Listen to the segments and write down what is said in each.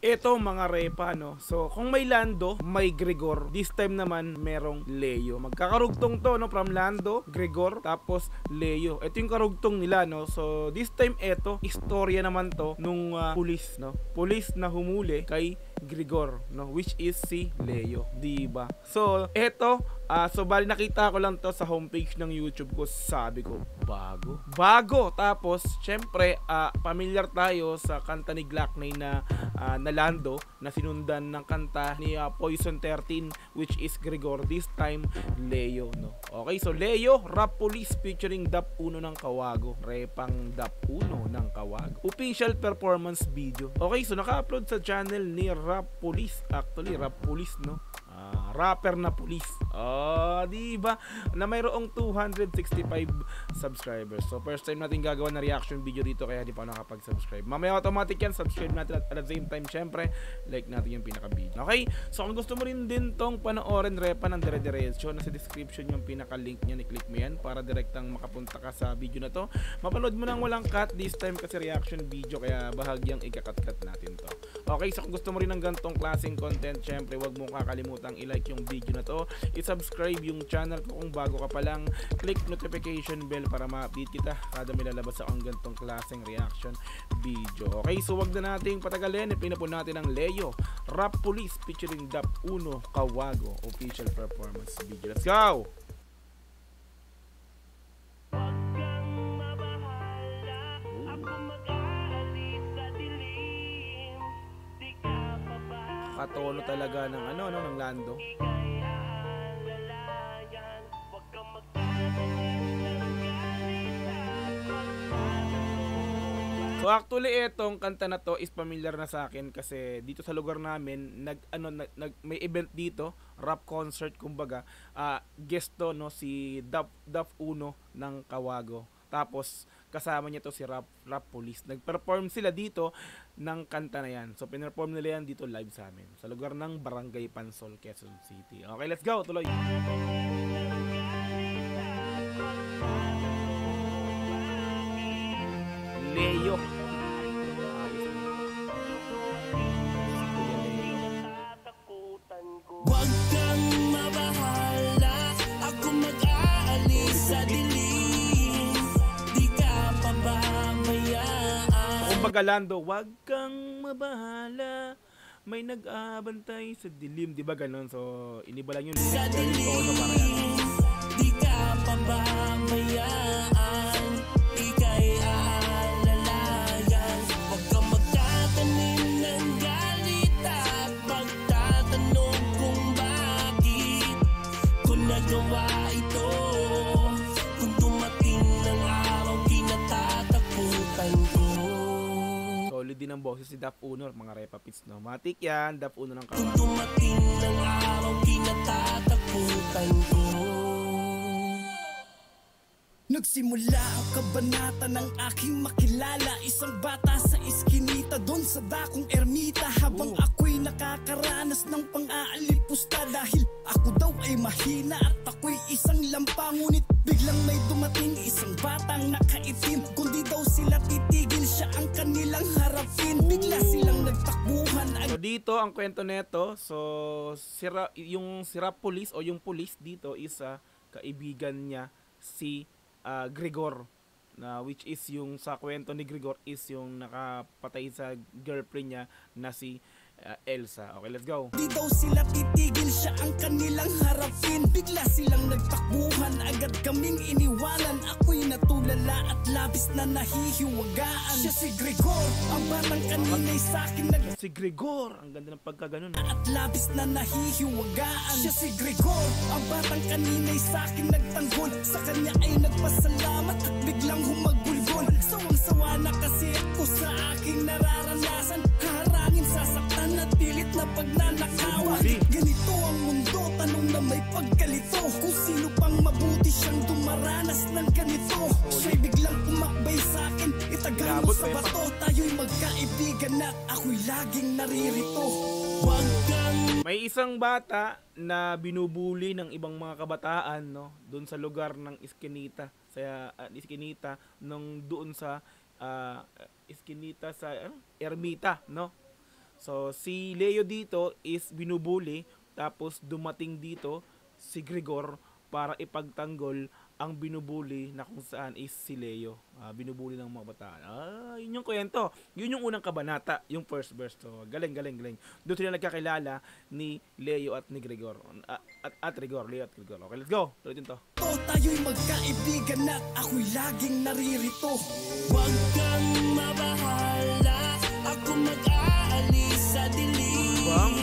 Ito mga repa, no? So, kung may Lando, may Gregor. This time naman, merong Leo. Magkakarugtong to, no? From Lando, Gregor, tapos Leo. Ito yung karugtong nila, no? So, this time, ito, istorya naman to nung pulis, no? Pulis na humuli kay Gregor, no? Which is si Leo, diba? So, ito, so bali nakita ko lang to sa homepage ng YouTube ko. Sabi ko, bago. Tapos syempre familiar tayo sa kanta ni Glockney na Lando, na sinundan ng kanta ni Poison 13, which is Gregor. This time Leo, no? Okay, so Leo, Rap Police featuring Dap Uno ng Kawago. Repang Dap Uno ng Kawago. Official performance video. Okay, so naka-upload sa channel ni Rap Police. Actually, Rap Police, no? Rapper na police. Diba? Na mayroong 265 subscribers. So first time natin gagawa na reaction video dito, kaya di pa nakapag-subscribe. Mamaya automatic yan, subscribe natin at the same time syempre like natin yung pinaka-video. Okay? So kung gusto mo rin din tong panoorin repa ng dire-diretso, nasa description yung pinaka-link niya, i-click mo yan para direktang makapunta ka sa video na to. Mapanood mo nang walang cut this time kasi reaction video, kaya bahagyang ikakat-cut natin to. Okay? So kung gusto mo rin ng gantong klaseng content, syempre wag mong kakalimutang i-like yung video na to, i-subscribe yung channel ko kung bago ka pa lang, click notification bell para ma-update kita kada may lalabas akong gantong klaseng reaction video. Okay, so wag na nating patagalin, i-play na po natin ang Leo, Rap Police featuring Dap Uno Kawago official performance video. Let's go! Katono talaga ng ng Lando. So actually itong kanta na to is familiar na sa akin kasi dito sa lugar namin may event dito, rap concert kumbaga. Guest to, no, si Dap Uno ng Kawago. Tapos kasama niya to si Rap Police. Nag-perform sila dito ng kanta na yan. So pinerform nila yan dito live sa amin sa lugar ng Barangay Pansol, Quezon City. Okay, let's go, tuloy. Leo. Wag kang mabahala, ako mag-aalis sa dilim, di ka pababayaan. Kumbaga Lando, wag kang mabahala, may nag-aabantay sa dilim, di ba ganon? So iniba lang yung sa dilim, di ka pababayaan, ika'y aalalayan. Wag kang magtatanim ng galit at magtatanong kung bakit ko nagawa ito. Kung dumating ng araw, kinatatakutan ko. Solid din ang boses si Dap Uno, mga repa pits, no? Matik yan, Dap Uno ng Kawago. Kung dumating ng araw, kinatatakutan ko. Nagsimula ang kabanata ng aking makilala, isang bata sa iskinita doon sa dakong ermita. Habang ako'y nakakaranas ng pang-aalipusta, dahil ako daw ay mahina at ako'y isang lampa. Ngunit biglang may dumating isang batang nakaitim, kundi daw sila titigil, siya ang kanilang harapin. Bigla silang nagtakbuhan. So dito ang kwento neto, so yung si Rap Police o yung police dito is kaibigan niya si Gregor, na which is yung sa kwento ni Gregor is yung nakapatay sa girlfriend niya na si Elsa. Okay, let's go. Di daw sila titigil, siya ang kanilang harapin. Bigla silang nagtakbuhan, agad kaming iniwanan. Ako'y natulala at labis na nahihiwagaan. Siya si Gregor, ang batang kanina'y sa'kin Si Gregor, ang ganda ng pagkaganon. at labis na nahihiwagaan. Siya si Gregor, ang batang kanina'y sa'kin nagtanggol. Sa kanya ay nagpasalamat at biglang humagulgol. Sawang-sawa na kasi ako sa aking nararanasan. Harangin, sasaktan at pilit na pagnanakawan. Ganito ang mundo, tanong na may pagkalito. Kung sino pang mabuti siyang dumaranas ng ganito. Siya'y biglang umakbay sa'kin, itagal mo sa bato. Tayo'y magkaibigan at ako'y laging naririto. Wag kang May isang bata na binubuli ng ibang mga kabataan, no, doon sa lugar ng Iskinita, sa Iskinita nung doon sa Iskinita sa Ermita, no. So si Leo dito is binubuli, tapos dumating dito si Gregor para ipagtanggol ang binubuli na kung saan is si Leo. Binubuli ng mga bataan. Yun yung kwento. Yun yung unang kabanata, yung first verse. So, galing. Doon sila nagkakilala ni Leo at ni Gregor. At Gregor, Leo at Gregor. Okay, let's go. Tuloy to. Tayo'y magkaibigan at ako'y laging naririto. Huwag kang mabahala, ako mag-aalis sa dilim.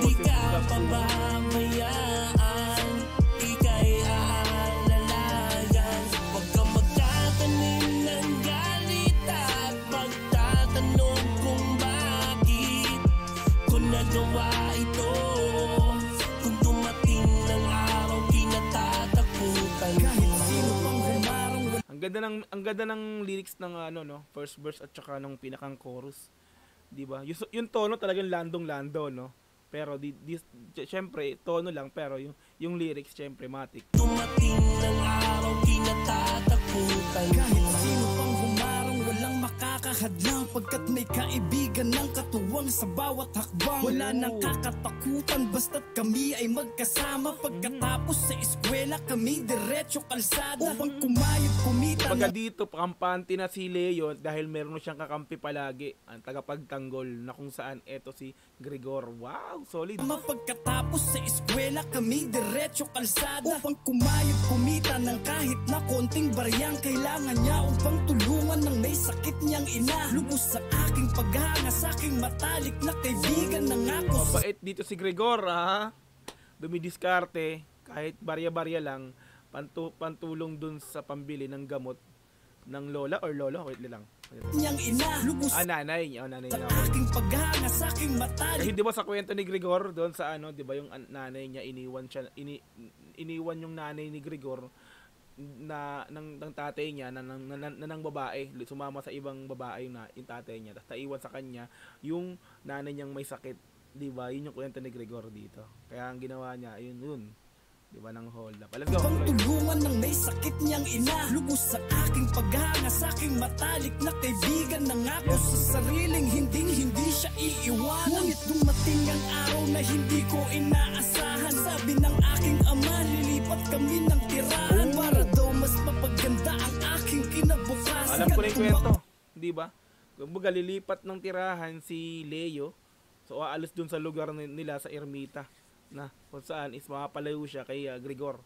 Di ka pababayaan, ika'y aalalayan. Huwag kang magtatanim ng galit at magtatanong kung bakit ko nagawa ito. Kung dumating ng araw, kinatatakutan kahit sino pang humarang. Ang ganda ng lyrics ng first verse at saka ng pinakang chorus. 'Di ba? Yung tono talagang landong-lando, no? Pero syempre tono lang, pero yung lyrics syempre matik. Dumating ng araw, kinatatakutan kahit sino pang humarang, walang makakahadlang pagkat may kaibigan ng katuwang sa bawat hakbang. Wala nang kakatakutan basta't kami ay magkasama. Pagkatapos sa eskwela kami diretso kalsada upang kumayod kumita. Pagka dito kampante na si Leo dahil meron siyang kakampi palagi, ang tagapagtanggol na kung saan eto si Gregor. Wow, solid. Pagkatapos sa eskwela kami diretso kalsada upang kumayod kumita ng kahit na konting baryang kailangan niya upang tulungan ng may sakit niyang ina. Lubos sa aking paghanga, sa aking matalik na kaibigan ng ako. Mabait dito si Gregor, dumidiskarte kahit barya-barya lang, pantulong dun sa pambili ng gamot ng lola or lolo. Wait lang. Niyang ina, lubos nanay niya. sa aking paghanga, sa aking matalik. Kasi di ba sa kwento ni Gregor doon sa di ba yung nanay niya iniwan yung nanay ni Gregor ng tatay niya ng babae, sumama sa ibang babae na yung tatay niya, tapos naiwan sa kanya yung nanay niyang may sakit, di ba? Yun yung kwento ni Gregor dito. Kaya ang ginawa niya yun, di ba, ng hold up. Let's go. Pangtulungan ng may sakit niyang ina, lubos sa aking paghanga, sa aking matalik na kaibigan ng ako sa sariling hindi siya iiwanan. Ngunit dumating ang araw na hindi ko inaasahan. Sabi ng aking ama, lilipat kami ng tirahan para daw mas mapaganda ang aking kinabukasan. Alam ko na yung kwento, di ba? Kumbaga lilipat ng tirahan si Leo, so aalis dun sa lugar nila sa ermita na kung saan is makapalayo siya kay Gregor.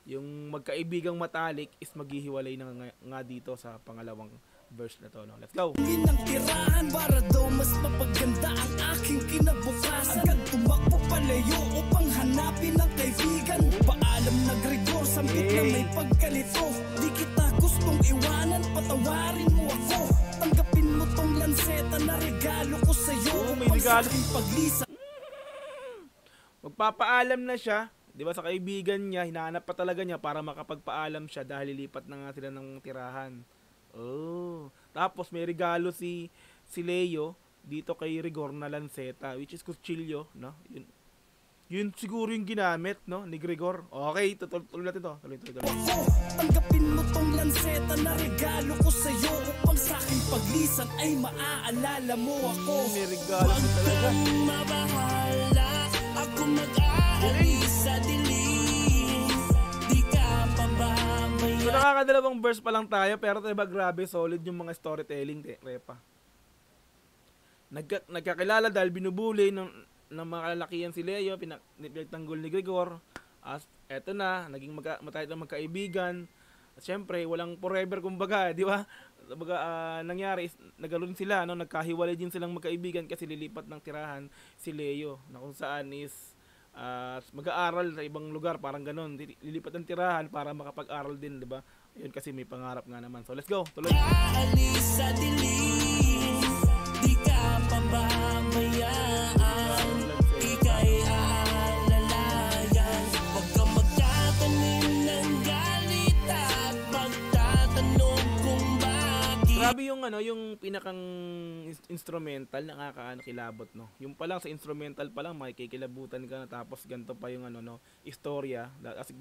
Yung magkaibigang matalik is maghihiwalay na nga dito sa pangalawang verse na to, no? Let's go. Ng tirahan para daw mas mapaganda ang aking kinabukasan. Agad tumakbo palayo upang hanapin ang kaibigan. Paalam na Gregor, sambit na may pagkalito. Di kita gustong iwanan, patawarin mo ako. Tanggapin mo tong lanseta na regalo ko sa'yo. May regalo. Paglisa. Magpapaalam na siya, di ba, sa kaibigan niya, hinahanap pa talaga niya para makapagpaalam siya dahil lilipat na nga sila ng tirahan. Tapos may regalo si Leo dito kay Gregor na lanseta, which is kutsilyo, no? Yun siguro yung ginamit, no, ni Gregor. Okay, tuloy natin to. Tuloy. Tanggapin mo tong lanseta na regalo ko sa'yo upang sa aking paglisan ay maaalala mo ako. May regalo talaga. Mabahala, ako mag-aalis sa dilim. Di ka pababayaan. So nakakadalawang verse pa lang tayo, pero diba grabe solid yung mga storytelling, Repa. Nagkakilala dahil binubuli ng mga lalakihan si Leo, pinagtanggol ni Gregor. Eto na, naging magkaibigan. At syempre, walang forever kumbaga, di ba? Nangyari is nagkaroon sila, no, nagkahiwalay din silang magkaibigan kasi lilipat ng tirahan si Leo, na kung saan is mag-aaral sa ibang lugar, parang ganun. Lilipat ng tirahan para makapag-aral din, di ba? Yun kasi may pangarap nga naman. So let's go, tuloy. Aalis sa dilim, di ka pababayaan. Ika'y aalalayan. Huwag kang magtatanim ng galit at magtatanong kung bakit. Grabe yung pinakang instrumental, nakakakilabot, no. Yung pa lang sa instrumental pa lang makikilabutan ka na, tapos ganito pa yung istorya.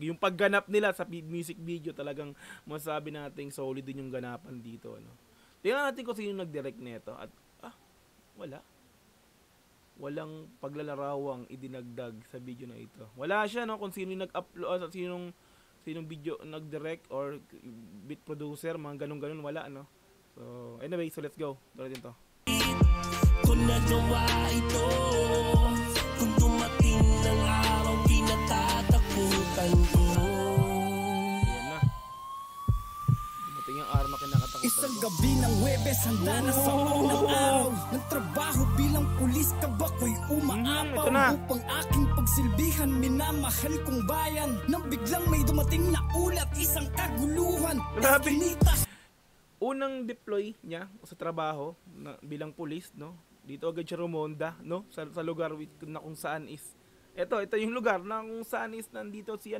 Yung pagganap nila sa music video, talagang masasabi nating solid din yung ganapan dito, no. Tingnan natin kung sino nag-direct nito at Walang paglalarawang idinagdag sa video na ito. Wala siya, no, kung sino nag-upload, sinong video nag-direct or beat producer, mga ganun-ganun, wala, no. So anyway, so let's go. Tuloy din to. Kung nagawa ito, kung dumating ng araw, kinatatakutan ko. Yan na. Dumating yung araw na kinakatakutan Isang ko. gabi ng Huwebes, handa na sa unang araw. Nagtrabaho bilang pulis, kabako'y umaapaw. Ito na. Upang aking pagsilbihan, minamahal kong bayan. Nang biglang may dumating na ulat, isang kaguluhan. Grabe. Eskinita. Unang deploy niya sa trabaho bilang pulis, no? Dito agad siya rumonda, no? Sa lugar na kung saan is ito yung lugar na kung saan is nandito si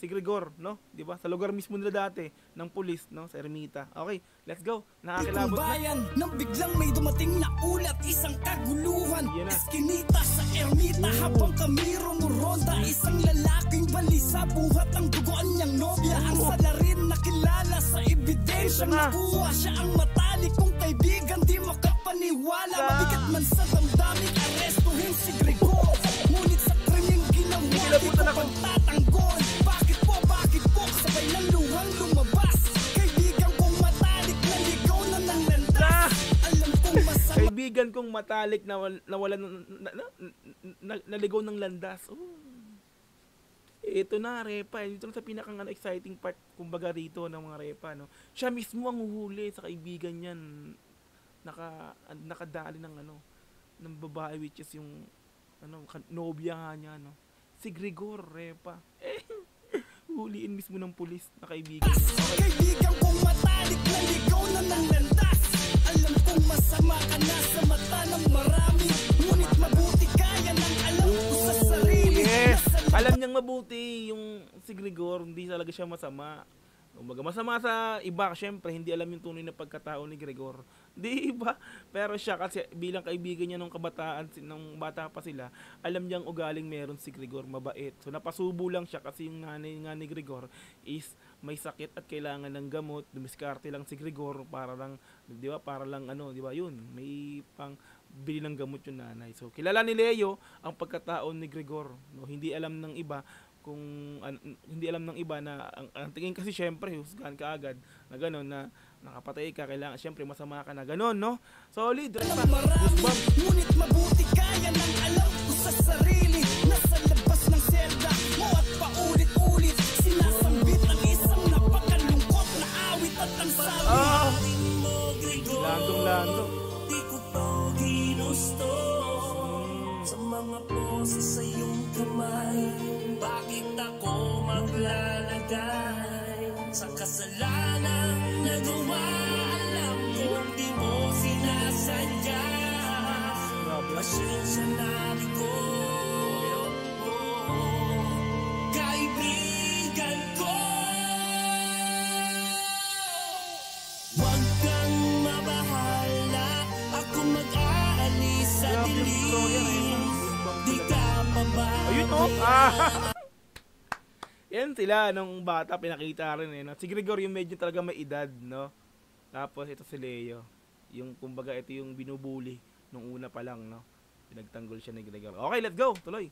Gregor, no? 'Di ba? Sa lugar mismo nila dati ng pulis, no? Sa Ermita. Okay, let's go. Nakakilabot na. Bayan, nang biglang may dumating na ulat, isang kaguluhan. Yan na. Eskinita sa Ermita, habang kami rumuronda, isang lalaking balisa, buhat ang dugoan niyang nobya. Ang salarin nakilala sa ebidensya, Ito na. nakuha siya ang matalik kong kaibigan, di makapaniwala. Mabigat man sa damdamin, arestuhin si Gregor. Ngunit sa krimeng ginawa, di Kilabutan ko ako. pagtatanggol. Bakit po, sabay ng luhang lumabas. Kaibigan kong matalik, naligaw na ng landas. Alam kong masama. Kaibigan kong matalik na naligaw ng landas. Oh. Ito na, Repa. Ito na sa pinakang exciting part, kumbaga rito ng mga Repa, no? Siya mismo ang huhuli sa kaibigan niyan. Nakadali ng babae, which is yung nobya nga niya, no? Si Gregor, Repa. Huliin mismo ng pulis na kaibigan niya. Okay. Kaibigan kong matalik, naligaw na ng landas. Alam kong masama ka na sa mata ng marami. Ngunit mabuti kaya ng alam ko sa sarili. Yes! Nasa Alam niyang mabuti yung si Gregor, hindi talaga siya masama. Kumbaga, masama sa iba, syempre, hindi alam yung tunay na pagkatao ni Gregor. Di ba? Pero siya kasi bilang kaibigan niya nung kabataan, nung bata pa sila, alam niyang ugaling meron si Gregor, mabait. So napasubo lang siya kasi yung nanay nga ni Gregor is may sakit at kailangan ng gamot. Dumiskarte lang si Gregor para lang, di ba? Para lang di ba? Yun, may pang bili ng gamot yung nanay. So kilala ni Leo ang pagkatao ni Gregor, no? Hindi alam ng iba na ang tingin kasi syempre husgahan ka agad na gano'n na nakapatay ka, kailangan syempre masama ka na gano'n, no? Solid, Repa. marami. Ngunit mabuti kaya ng alam ko sa sarili. Nasa labas ng selda mo at paulit-ulit sinasambit ang isang napakalungkot na awit at ang sabi. Landong-lando. Di ko to ginusto sa mga poses sa iyong kamay. Bakit ako maglalagay sa kasalanan nagawa? Alam kong di mo sinasadya. Pasensya na ko, kaibigan ko. Huwag kang mabahala, ako mag-aalis sa dilim. Di ka mabahala. Ayun, Yan sila nung bata, pinakita rin no? Si Gregor yung medyo talaga may edad, no? Tapos ito si Leo, yung kumbaga ito yung binubuli nung una pa lang, no? Pinagtanggol siya ni Gregor. Okay, let's go, tuloy.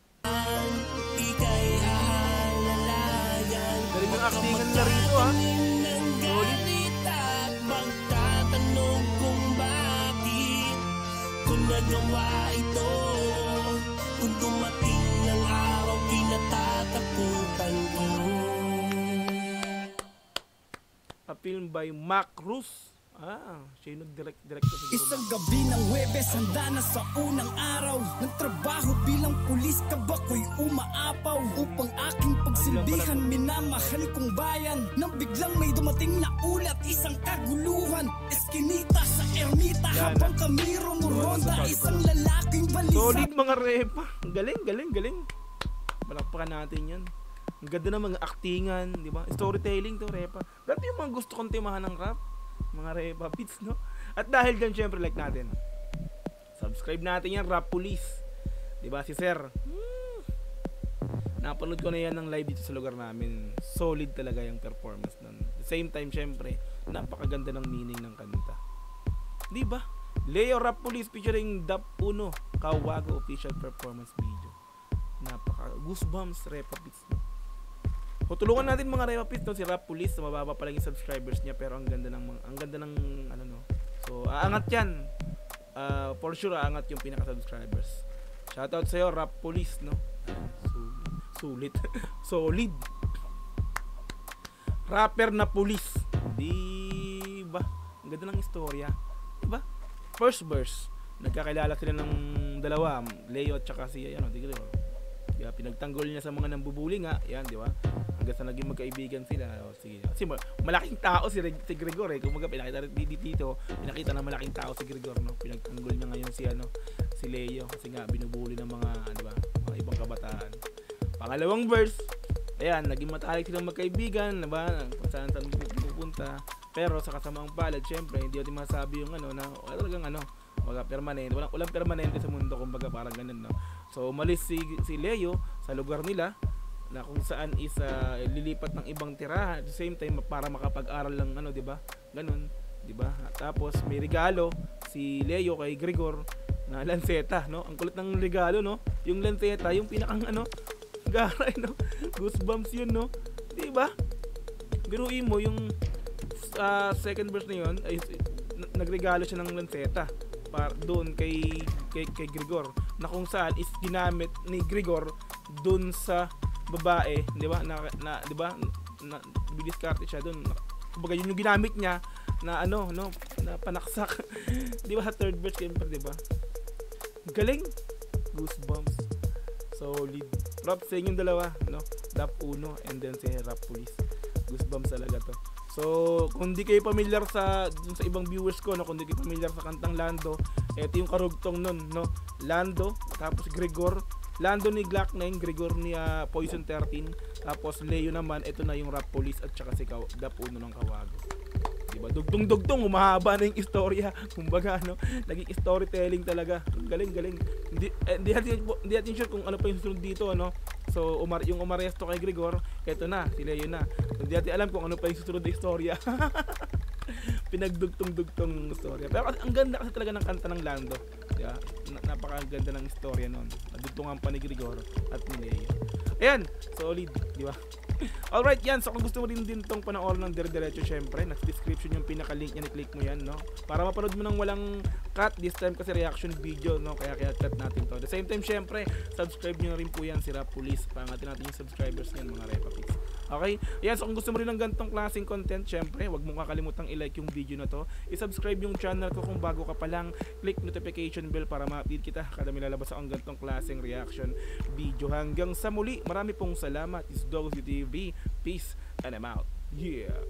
Ika'y aalalayan. Galing yung actingan na rito, ha? Ng galit at magtatanong kung bakit ko nagawa ito. Kung dumating ng araw, kinatatakutan ko. A film by Mac Cruz. Siya yung nag-direct siguro. Isang gabi ng Huwebes, handa na sa unang araw. Nagtrabaho bilang pulis, kabako'y umaapaw. Upang aking pagsilbihan, minamahal kong bayan. Nang biglang may dumating na ulat, isang kaguluhan. Eskinita sa Ermita, habang kami rumuronda, isang lalaking balisa. Solid mga Repa. Galing. Balakpakan natin yan. Ang ganda ng mga actingan, di ba? Storytelling to, Repa. Dati yung mga gusto kong timahan ng rap. Mga Repa beats, no? At dahil dyan, syempre, like natin. Subscribe natin yan, Rap Police. Di ba? Si Sir. Napanood ko na yan ng live dito sa lugar namin. Solid talaga yung performance nun. At the same time, syempre, napakaganda ng meaning ng kanta. Di ba? Leo Rap Police featuring Dap Uno Kawago official performance video. Napaka goosebumps Repa Beats, no? O tulungan natin mga Repa Beats, no, si Rap Police, mababa pa lang yung subscribers niya pero ang ganda ng ano, no. So aangat 'yan. For sure aangat yung pinaka subscribers. Shoutout sa iyo Rap Police, no. Sulit. Solid. Rapper na police. Di ba? Ang ganda ng istorya. Di ba? First verse, nagkakilala sila ng dalawa, Leo at saka si Gregor. Kaya pinagtanggol niya sa mga nambubuli nga, yan, di ba? Hanggang sa naging magkaibigan sila. O, sige. Kasi malaking tao si Gregor eh. Kung pinakita rin dito, pinakita na malaking tao si Gregor, no? Pinagtanggol niya ngayon si Leo kasi nga binubuli ng mga, di ba? Mga ibang kabataan. Pangalawang verse, ayan, naging matalik silang magkaibigan, di ba? Kung saan pupunta. Pero sa kasamang palad, syempre, hindi natin masabi yung na talagang permanente. Walang permanente sa mundo, kumbaga parang ganun, no? So, umalis si Leo sa lugar nila na kung saan is lilipat ng ibang tirahan at the same time para makapag-aral lang, di ba? Ganun, di ba? Tapos may regalo si Leo kay Gregor na lanseta, no? Ang kulit ng regalo, no? Yung lanseta, yung pinakang garay, no? Goosebumps yun, no? Di ba? Biruin mo yung second verse na yun ay nagregalo siya ng lanseta para doon kay Gregor na kung saan is ginamit ni Gregor doon sa babae, di ba? Di ba? Na bidiskarte siya doon. Kumbaga yun yung ginamit niya na na panaksak. Di ba? Third verse siyempre, di ba? Galing. Goosebumps. Solid. Props sa inyong dalawa, no? Dap Uno and then si Rap Police. Goosebumps talaga to. So, kung di kayo familiar sa ibang viewers ko, no, kung di kayo familiar sa kantang Lando, ito yung karugtong nun, no? Lando, tapos Gregor, Lando ni Glock 9, Gregor ni Poison 13, tapos Leo naman, ito na yung Rap Police at saka si Dap Uno ng Kawago. Diba? Dugtong, humahaba na yung istorya. Kumbaga, naging storytelling talaga. Galing. Hindi natin sure kung ano pa yung susunod dito, no? So, yung umaresto kay Gregor, eto na, si Leo na. Hindi natin alam kung ano pa yung susunod na istorya. Pinagdugtong yung istorya. Pero ang ganda kasi talaga ng kanta ng Lando. Diba? Napakaganda ng istorya nun. Nadugtungan pa ni Gregor at ni Leo. Ayan, solid, di ba? Alright, yan. So kung gusto mo rin din tong panoorin ng dire-diretso, syempre, nasa description yung pinaka-link niya, i-click mo yan, no? Para mapanood mo ng walang cut, this time kasi reaction video, no? Kaya cut natin to. At the same time, syempre, subscribe nyo na rin po yan si Rap Police. Pangatin natin yung subscribers niyan, mga Repa Pix. Okay? Ayan, so kung gusto mo rin ng ganitong klaseng content, syempre, wag mong kakalimutang i-like yung video na to. I-subscribe yung channel ko kung bago ka pa lang. Click notification bell para ma-update kita kada may lalabas akong ganitong klaseng reaction video. Hanggang sa muli, marami pong salamat. It's Dogzy TV. Peace and I'm out. Yeah.